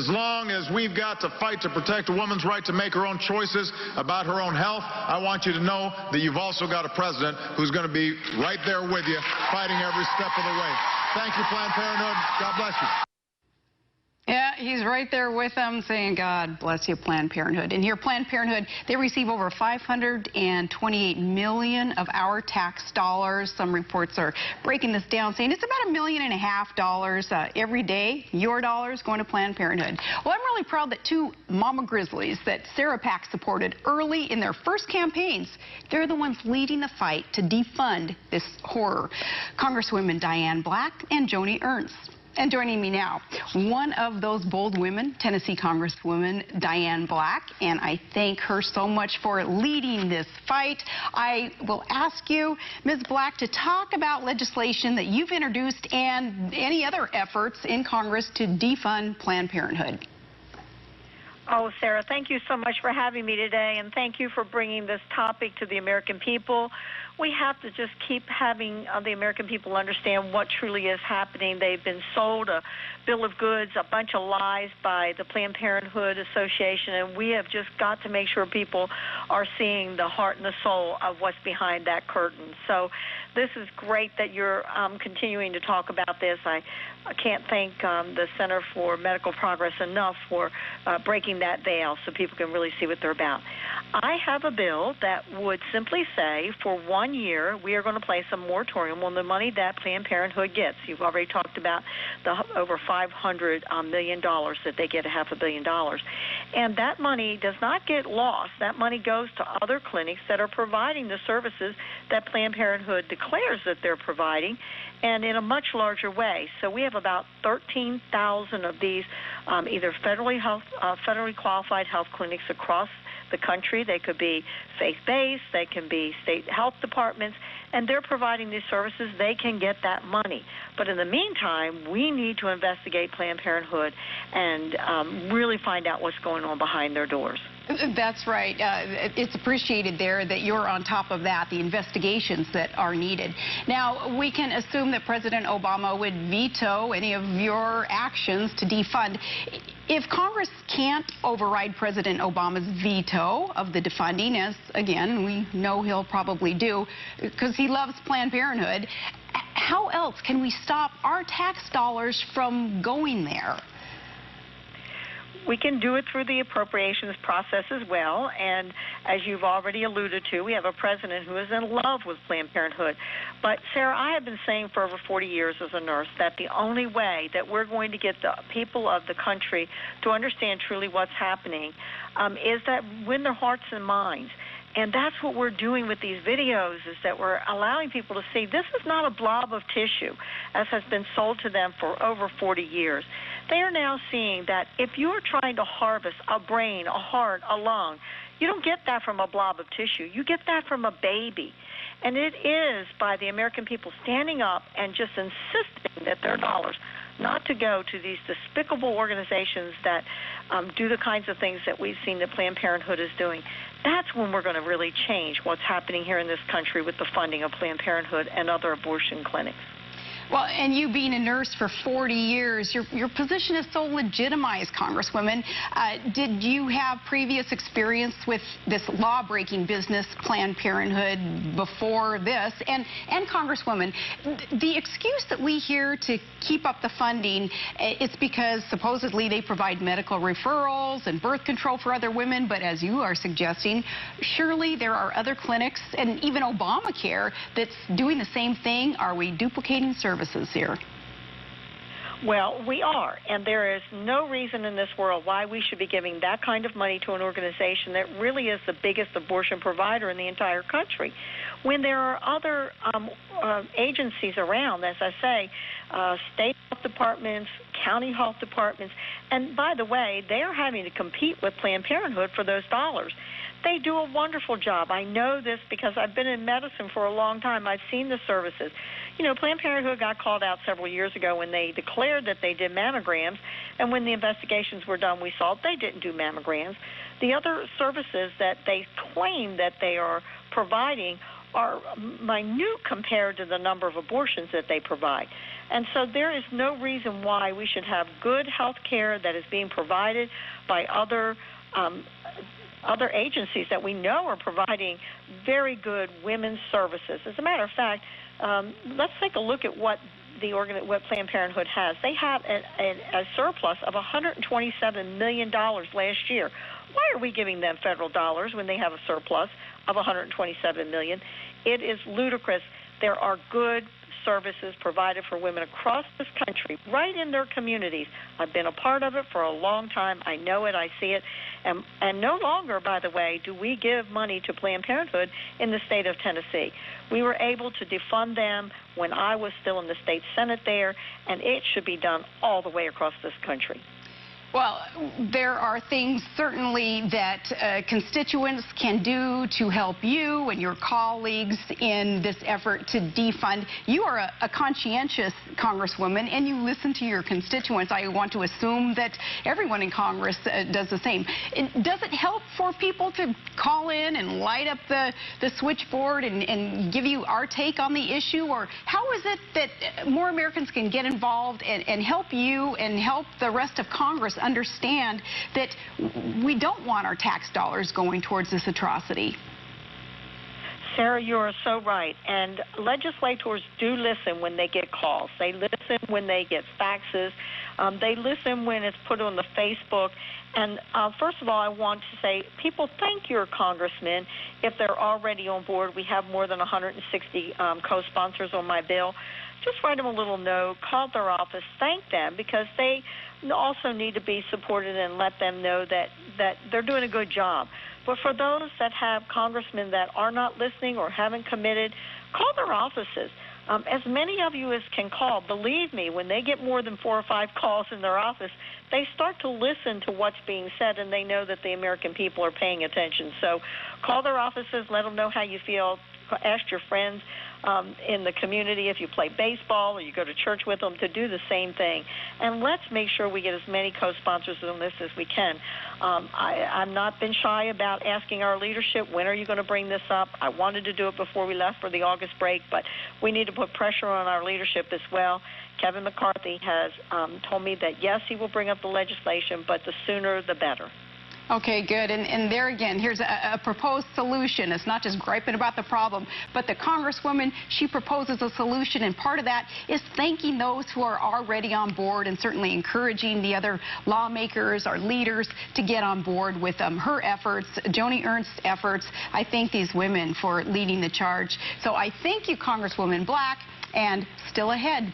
as long as we've got to fight to protect a woman's right to make her own choices about her own health, I want you to know that you've also got a president who's going to be right there with you, fighting every step of the way. Thank you, Planned Parenthood. God bless you. Yeah, he's right there with them saying, God bless you, Planned Parenthood. And here, Planned Parenthood, they receive over $528 million of our tax dollars. Some reports are breaking this down, saying it's about $1.5 million every day. Your dollars going to Planned Parenthood. Well, I'm really proud that two mama grizzlies that Sarah Pack supported early in their first campaigns, they're the ones leading the fight to defund this horror. Congresswomen Diane Black and Joni Ernst. And joining me now, one of those bold women, Tennessee Congresswoman Diane Black, and I thank her so much for leading this fight. I will ask you, Ms. Black, to talk about legislation that you've introduced and any other efforts in Congress to defund Planned Parenthood. Oh, Sarah, thank you so much for having me today, and thank you for bringing this topic to the American people. We have to just keep having the American people understand what truly is happening. They've been sold a bill of goods, a bunch of lies by the Planned Parenthood Association, and we have just got to make sure people are seeing the heart and the soul of what's behind that curtain. So this is great that you're continuing to talk about this. I can't thank the Center for Medical Progress enough for breaking that veil so people can really see what they're about. I have a bill that would simply say for 1 year we are going to place a moratorium on the money that Planned Parenthood gets. You've already talked about the over $500 million that they get, $500 million. And that money does not get lost. That money goes to other clinics that are providing the services that Planned Parenthood declares that they're providing, and in a much larger way. So we have about 13,000 of these either federally qualified health clinics across the country. They could be faith-based, they can be state health departments, and they're providing these services. They can get that money. But in the meantime, we need to investigate Planned Parenthood and really find out what's going on behind their doors. That's right. It's appreciated there that you're on top of that, the investigations that are needed. Now, we can assume that President Obama would veto any of your actions to defund. If Congress can't override President Obama's veto of the defunding, as, again, we know he'll probably do, because he loves Planned Parenthood, how else can we stop our tax dollars from going there? We can do it through the appropriations process as well, and as you've already alluded to, we have a president who is in love with Planned Parenthood. But, Sarah, I have been saying for over 40 years as a nurse that the only way that we're going to get the people of the country to understand truly what's happening is that win their hearts and minds. And that's what we're doing with these videos, is that we're allowing people to see this is not a blob of tissue, as has been sold to them for over 40 years. They are now seeing that if you're trying to harvest a brain, a heart, a lung, you don't get that from a blob of tissue. You get that from a baby. And it is by the American people standing up and just insisting that their dollars not to go to these despicable organizations that do the kinds of things that we've seen that Planned Parenthood is doing. That's when we're going to really change what's happening here in this country with the funding of Planned Parenthood and other abortion clinics. Well, and you being a nurse for 40 years, your position is so legitimized, Congresswoman. Did you have previous experience with this law-breaking business, Planned Parenthood, before this? And Congresswoman, the excuse that we hear to keep up the funding, it's because supposedly they provide medical referrals and birth control for other women, but as you are suggesting, surely there are other clinics and even Obamacare that's doing the same thing. Are we duplicating services here? Well, we are, and there is no reason in this world why we should be giving that kind of money to an organization that really is the biggest abortion provider in the entire country, when there are other agencies around, as I say, state health departments, county health departments, and by the way, they are having to compete with Planned Parenthood for those dollars. They do a wonderful job. I know this because I've been in medicine for a long time. I've seen the services. You know, Planned Parenthood got called out several years ago when they declared that they did mammograms, and when the investigations were done, we saw they didn't do mammograms. The other services that they claim that they are providing are minute compared to the number of abortions that they provide. And so there is no reason why we should have good health care that is being provided by other agencies that we know are providing very good women's services. As a matter of fact, let's take a look at what Planned Parenthood has. They have a surplus of $127 million last year. Why are we giving them federal dollars when they have a surplus of $127 million? It is ludicrous. There are good services provided for women across this country, right in their communities. I've been a part of it for a long time. I know it. I see it. And no longer, by the way, do we give money to Planned Parenthood in the state of Tennessee. We were able to defund them when I was still in the state Senate there, and it should be done all the way across this country. Well, there are things certainly that constituents can do to help you and your colleagues in this effort to defund. You are a conscientious Congresswoman, and you listen to your constituents. I want to assume that everyone in Congress does the same. Does it help for people to call in and light up the switchboard and give you our take on the issue? Or how is it that more Americans can get involved and help you and help the rest of Congress understand that we don't want our tax dollars going towards this atrocity? Sarah, you are so right. And legislators do listen when they get calls. They listen when they get faxes. They listen when it's put on the Facebook. And first of all, I want to say, people, thank your congressmen if they're already on board. We have more than 160 co-sponsors on my bill. Just write them a little note, call their office, thank them, because they also need to be supported, and let them know that they're doing a good job. But for those that have congressmen that are not listening or haven't committed, call their offices. As many of you as can call, believe me, when they get more than 4 or 5 calls in their office, they start to listen to what's being said, and they know that the American people are paying attention. So call their offices, let them know how you feel. Ask your friends in the community, if you play baseball or you go to church with them, to do the same thing. And let's make sure we get as many co-sponsors on this as we can. I've not been shy about asking our leadership, when are you going to bring this up? I wanted to do it before we left for the August break, but we need to put pressure on our leadership as well. Kevin McCarthy has told me that, yes, he will bring up the legislation, but the sooner the better. Okay, good. And there again, here's a proposed solution. It's not just griping about the problem, but the Congresswoman, she proposes a solution, and part of that is thanking those who are already on board and certainly encouraging the other lawmakers or leaders to get on board with her efforts, Joni Ernst's efforts. I thank these women for leading the charge. So I thank you, Congresswoman Black, and still ahead.